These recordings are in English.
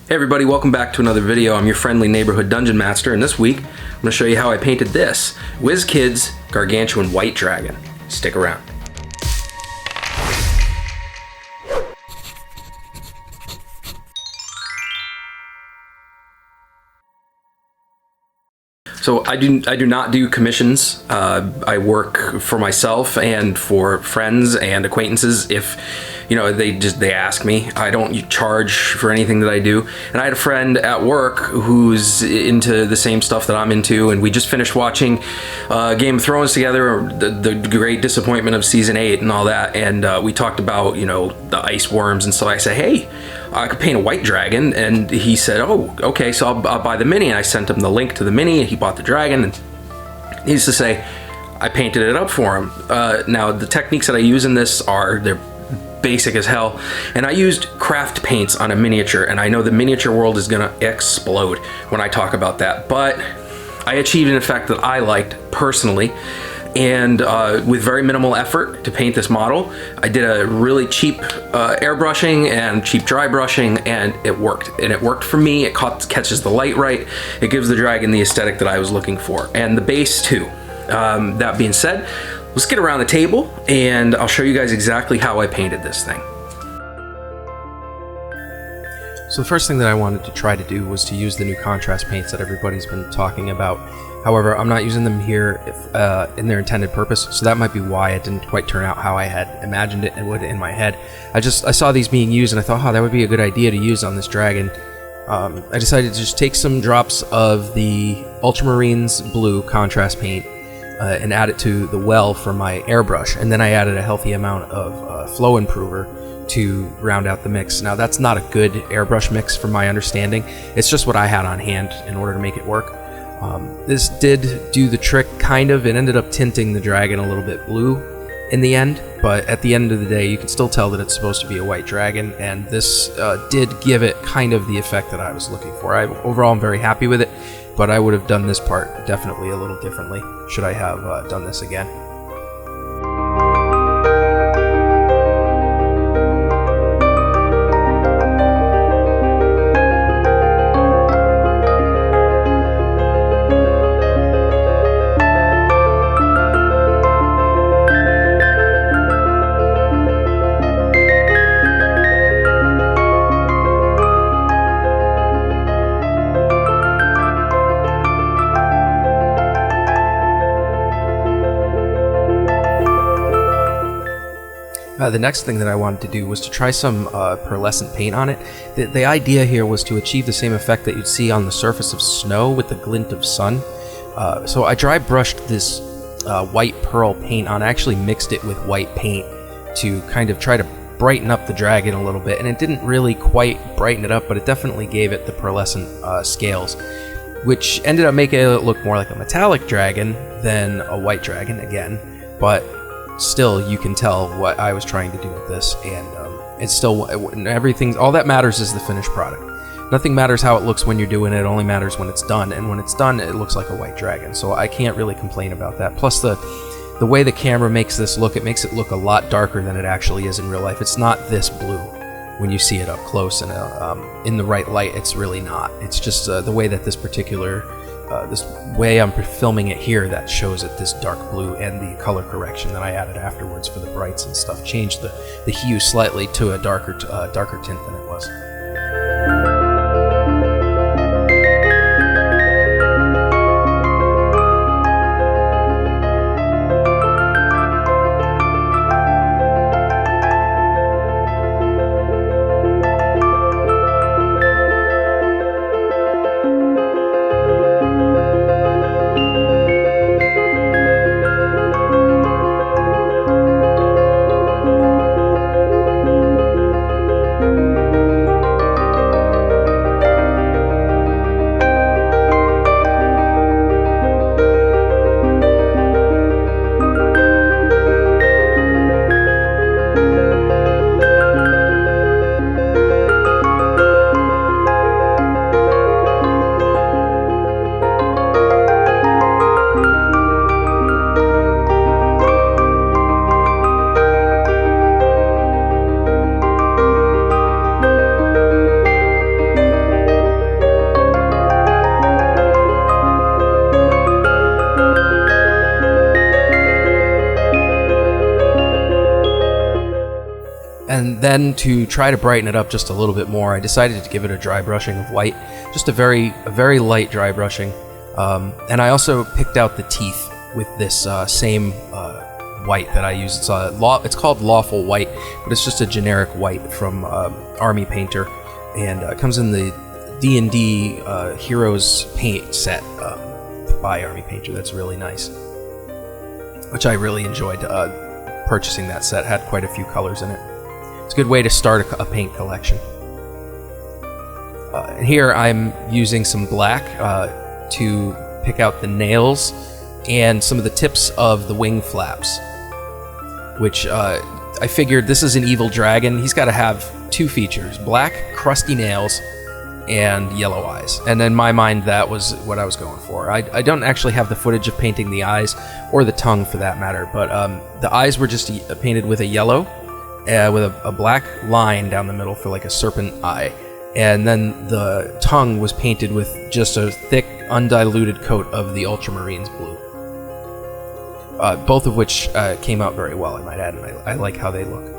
Hey everybody, welcome back to another video. I'm your friendly neighborhood dungeon master, and this week I'm going to show you how I painted this WizKids Gargantuan White Dragon. Stick around. So I do not do commissions. I work for myself and for friends and acquaintances. If they ask me, I don't charge for anything that I do. And I had a friend at work who's into the same stuff that I'm into, and we just finished watching Game of Thrones together, the great disappointment of season 8 and all that. And we talked about the ice worms, and so I said, hey, I could paint a white dragon, and he said, oh, okay, so I'll buy the mini. And I sent him the link to the mini, and he bought the dragon, and he used to say, I painted it up for him. Now, the techniques that I use in this they're basic as hell, and I used craft paints on a miniature, and I know the miniature world is gonna explode when I talk about that, but I achieved an effect that I liked personally. And with very minimal effort to paint this model, I did a really cheap airbrushing and cheap dry brushing, and it worked. And it worked for me. It catches the light right. It gives the dragon the aesthetic that I was looking for, and the base too. That being said, let's get around the table, and I'll show you guys exactly how I painted this thing. So the first thing that I wanted to try to do was to use the new contrast paints that everybody's been talking about. However, I'm not using them here in their intended purpose, so that might be why it didn't quite turn out how I had imagined it and would in my head. I saw these being used, and I thought, oh, that would be a good idea to use on this dragon. I decided to just take some drops of the Ultramarines Blue contrast paint and add it to the well for my airbrush, and then I added a healthy amount of flow improver to round out the mix. Now, that's not a good airbrush mix from my understanding. It's just what I had on hand in order to make it work. This did do the trick, kind of. It ended up tinting the dragon a little bit blue in the end, but at the end of the day, you can still tell that it's supposed to be a white dragon, and this did give it kind of the effect that I was looking for. Overall, I'm very happy with it, but I would have done this part definitely a little differently should I have done this again. The next thing that I wanted to do was to try some pearlescent paint on it. The idea here was to achieve the same effect that you'd see on the surface of snow with the glint of sun. So I dry brushed this white pearl paint on. I actually mixed it with white paint to kind of try to brighten up the dragon a little bit, and it didn't really quite brighten it up, but it definitely gave it the pearlescent scales, which ended up making it look more like a metallic dragon than a white dragon again, but still, you can tell what I was trying to do with this, and it's still everything. All that matters is the finished product. Nothing matters how it looks when you're doing it. It only matters when it's done, and when it's done, it looks like a white dragon. So I can't really complain about that. Plus, the way the camera makes this look, it makes it look a lot darker than it actually is in real life. It's not this blue when you see it up close and in the right light. It's really not. It's just the way that this way I'm filming it here that shows it this dark blue, and the color correction that I added afterwards for the brights and stuff changed the hue slightly to a darker tint than it was. And then to try to brighten it up just a little bit more, I decided to give it a dry brushing of white, just a very light dry brushing. And I also picked out the teeth with this same white that I use. It's called Lawful White, but it's just a generic white from Army Painter, and it comes in the D&D Heroes Paint set by Army Painter. That's really nice, which I really enjoyed purchasing that set. Had quite a few colors in it. It's a good way to start a paint collection. And here I'm using some black to pick out the nails and some of the tips of the wing flaps, which I figured this is an evil dragon. He's got to have two features: black, crusty nails, and yellow eyes. And in my mind, that was what I was going for. I don't actually have the footage of painting the eyes, or the tongue for that matter, but the eyes were just painted with a yellow, with a black line down the middle for like a serpent eye. And then the tongue was painted with just a thick, undiluted coat of the Ultramarines blue. Both of which came out very well, I might add, and I like how they look.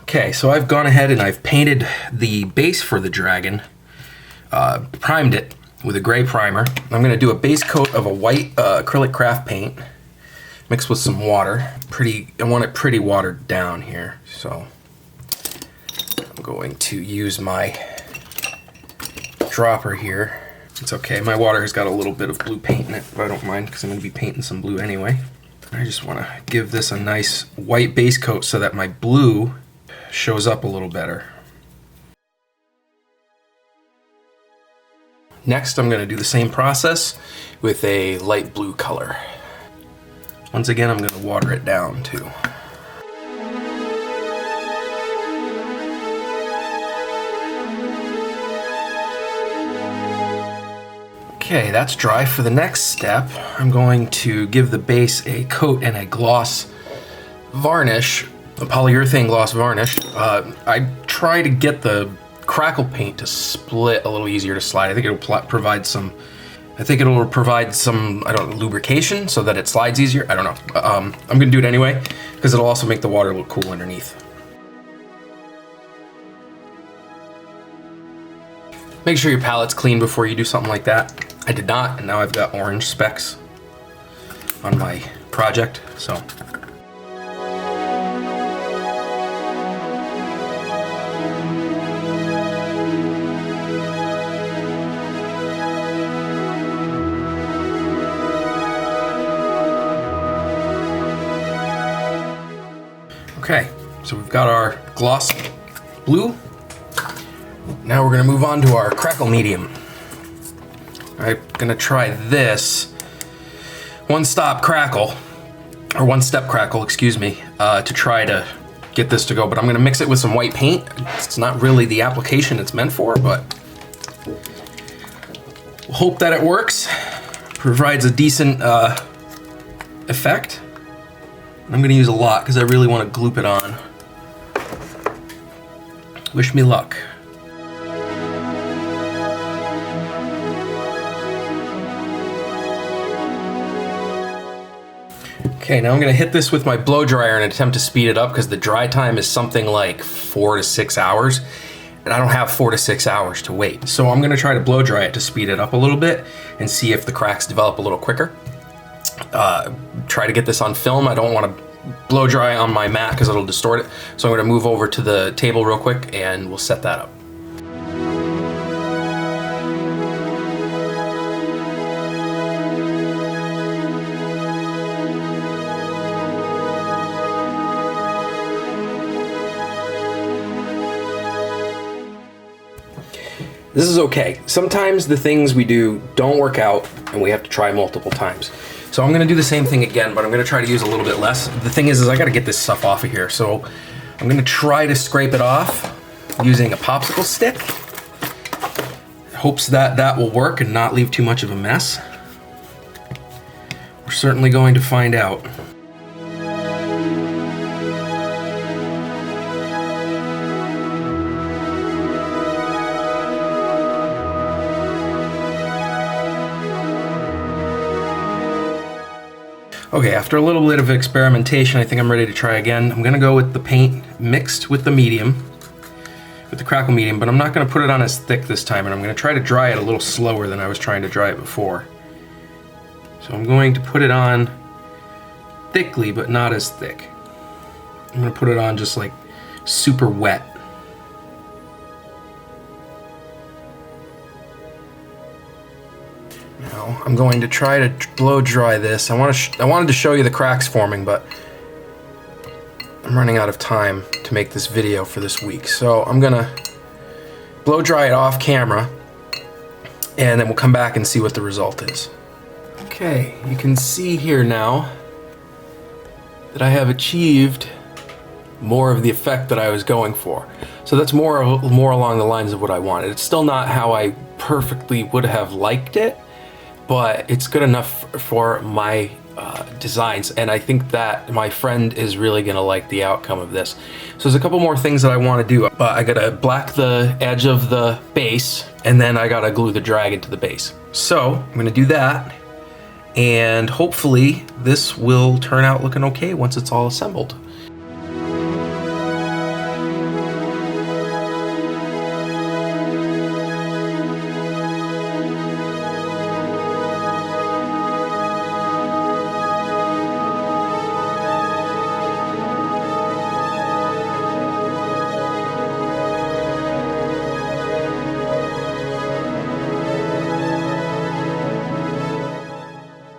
Okay, so I've gone ahead and I've painted the base for the dragon, primed it with a gray primer. I'm going to do a base coat of a white acrylic craft paint mixed with some water. I want it pretty watered down here, so I'm going to use my dropper here. It's okay, my water has got a little bit of blue paint in it, but I don't mind because I'm going to be painting some blue anyway. I just want to give this a nice white base coat so that my blue shows up a little better. Next, I'm going to do the same process with a light blue color. Once again, I'm going to water it down too. Okay, that's dry. For the next step, I'm going to give the base a coat and a gloss varnish, a polyurethane gloss varnish. I try to get the crackle paint to split a little easier to slide. I think it'll provide some lubrication so that it slides easier. I don't know. I'm gonna do it anyway because it'll also make the water look cool underneath. Make sure your palette's clean before you do something like that. I did not, and now I've got orange specks on my project, so. Okay, so we've got our gloss blue. Now we're gonna move on to our crackle medium. I'm gonna try this one-step crackle, excuse me, to try to get this to go, but I'm gonna mix it with some white paint. It's not really the application it's meant for, but we'll hope that it works, provides a decent effect. I'm gonna use a lot because I really want to gloop it on. Wish me luck. Okay, now I'm gonna hit this with my blow dryer and attempt to speed it up because the dry time is something like 4 to 6 hours. and I don't have 4 to 6 hours to wait. So I'm gonna try to blow dry it to speed it up a little bit and see if the cracks develop a little quicker. Try to get this on film. I don't wanna blow dry on my mat because it'll distort it. So I'm gonna move over to the table real quick and we'll set that up. This is okay. Sometimes the things we do don't work out and we have to try multiple times. So I'm gonna do the same thing again, but I'm gonna try to use a little bit less. The thing is I gotta get this stuff off of here. So I'm gonna try to scrape it off using a popsicle stick. Hopes that that will work and not leave too much of a mess. We're certainly going to find out. Okay, after a little bit of experimentation, I think I'm ready to try again. I'm gonna go with the paint mixed with the medium, with the crackle medium, but I'm not gonna put it on as thick this time, and I'm gonna try to dry it a little slower than I was trying to dry it before. So I'm going to put it on thickly, but not as thick. I'm gonna put it on just like super wet. Now I'm going to try to blow dry this. I wanted to show you the cracks forming, but I'm running out of time to make this video for this week. So I'm gonna blow dry it off camera, and then we'll come back and see what the result is. Okay, you can see here now that I have achieved more of the effect that I was going for. So that's more along the lines of what I wanted. It's still not how I perfectly would have liked it, but it's good enough for my designs, and I think that my friend is really gonna like the outcome of this. So there's a couple more things that I wanna do, but I gotta black the edge of the base, and then I gotta glue the dragon to the base. So I'm gonna do that, and hopefully this will turn out looking okay once it's all assembled.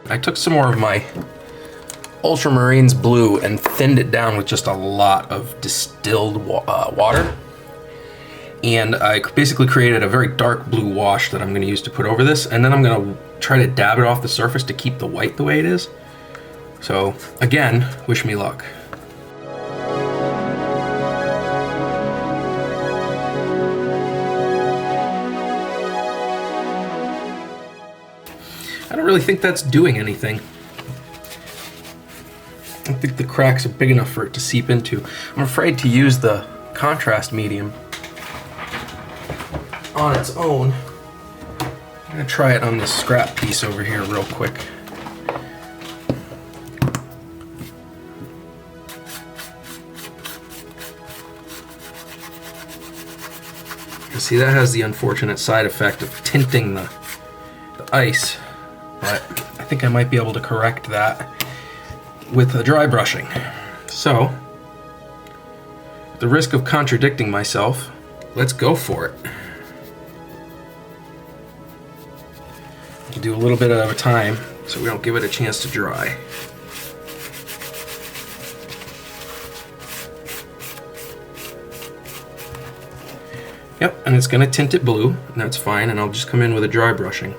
I took some more of my Ultramarines blue and thinned it down with just a lot of distilled water. And I basically created a very dark blue wash that I'm going to use to put over this. And then I'm going to try to dab it off the surface to keep the white the way it is. So again, wish me luck. I don't really think that's doing anything. I don't think the cracks are big enough for it to seep into. I'm afraid to use the contrast medium on its own. I'm gonna try it on this scrap piece over here real quick. You see, that has the unfortunate side effect of tinting the ice. But I think I might be able to correct that with a dry brushing. So, at the risk of contradicting myself, let's go for it. We'll do a little bit at a time so we don't give it a chance to dry. Yep, and it's gonna tint it blue, and that's fine, and I'll just come in with a dry brushing.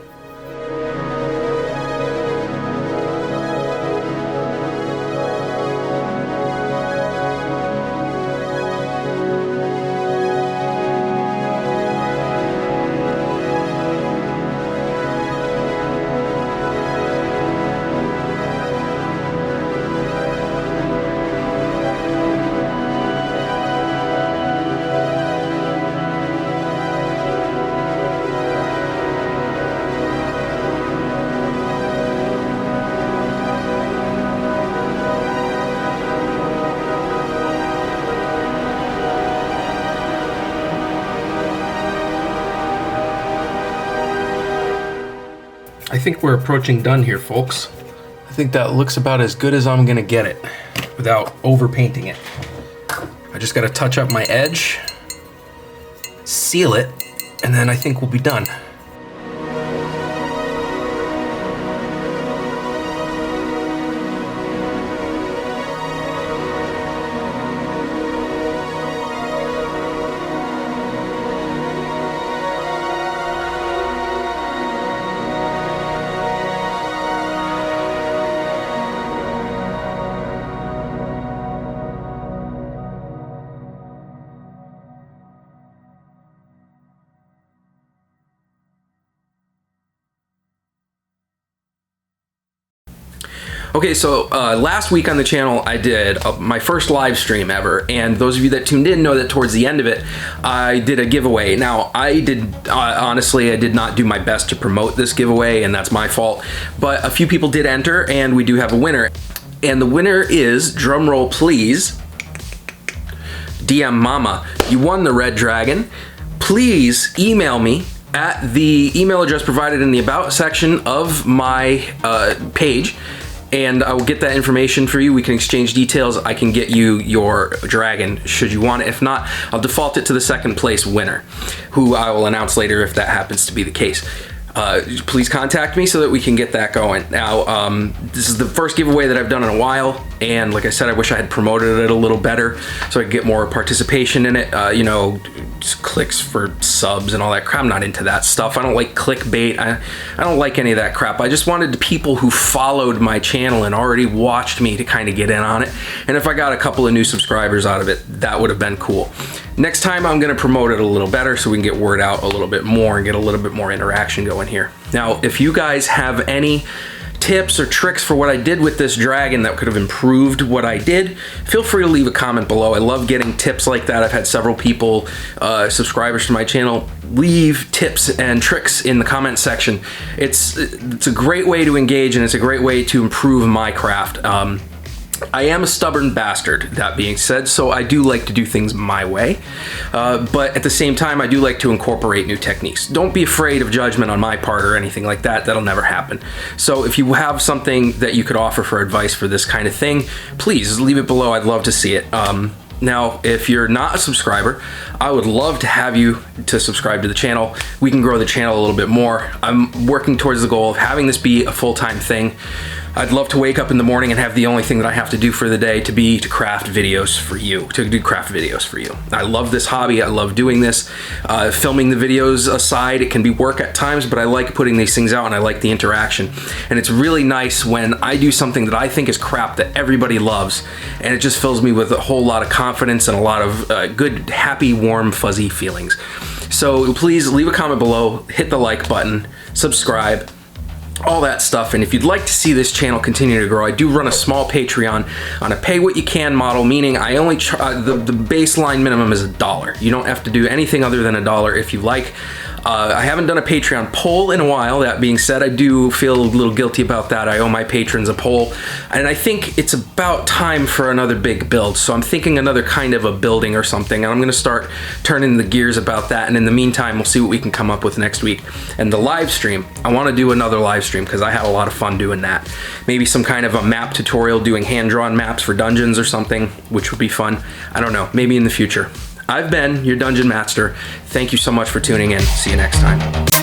think we're approaching done here, folks. I think that looks about as good as I'm gonna get it without overpainting it. I just gotta touch up my edge, seal it, and then I think we'll be done. Okay, so last week on the channel I did my first live stream ever, and those of you that tuned in know that towards the end of it I did a giveaway. Now I did honestly I did not do my best to promote this giveaway, and that's my fault, but a few people did enter and we do have a winner, and the winner is, drum roll please, DM Mama. You won the Red Dragon. Please email me at the email address provided in the about section of my page, and I will get that information for you. We can exchange details. I can get you your dragon should you want it. If not, I'll default it to the second place winner, who I will announce later if that happens to be the case. Please contact me so that we can get that going. Now, this is the first giveaway that I've done in a while, and like I said, I wish I had promoted it a little better so I could get more participation in it. You know, just clicks for subs and all that crap. I'm not into that stuff. I don't like clickbait. I don't like any of that crap. I just wanted the people who followed my channel and already watched me to kind of get in on it. And if I got a couple of new subscribers out of it, that would have been cool. Next time I'm gonna promote it a little better so we can get word out a little bit more and get a little bit more interaction going here. Now, if you guys have any tips or tricks for what I did with this dragon that could have improved what I did, feel free to leave a comment below. I love getting tips like that. I've had several people, subscribers to my channel, leave tips and tricks in the comment section. It's a great way to engage, and it's a great way to improve my craft. I am a stubborn bastard, that being said, so I do like to do things my way, but at the same time I do like to incorporate new techniques. Don't be afraid of judgment on my part or anything like that. That'll never happen. So if you have something that you could offer for advice for this kind of thing, please leave it below. I'd love to see it. Now, if you're not a subscriber, I would love to have you to subscribe to the channel. We can grow the channel a little bit more. I'm working towards the goal of having this be a full-time thing. I'd love to wake up in the morning and have the only thing that I have to do for the day to be to craft videos for you, to do craft videos for you. I love this hobby. I love doing this. Filming the videos aside, it can be work at times, but I like putting these things out and I like the interaction. And it's really nice when I do something that I think is crap that everybody loves, and it just fills me with a whole lot of confidence and a lot of good, happy, warm, fuzzy feelings. So please leave a comment below, hit the like button, subscribe, all that stuff. And if you'd like to see this channel continue to grow, I do run a small Patreon on a pay what you can model, meaning I only the baseline minimum is $1. You don't have to do anything other than $1 if you like. I haven't done a Patreon poll in a while. That being said, I do feel a little guilty about that. I owe my patrons a poll, and I think it's about time for another big build. So I'm thinking another kind of a building or something, and I'm gonna start turning the gears about that. And in the meantime, we'll see what we can come up with next week. And the live stream, I wanna do another live stream because I had a lot of fun doing that. Maybe some kind of a map tutorial, doing hand-drawn maps for dungeons or something, which would be fun. I don't know, maybe in the future. I've been your Dungeon Master. Thank you so much for tuning in. See you next time.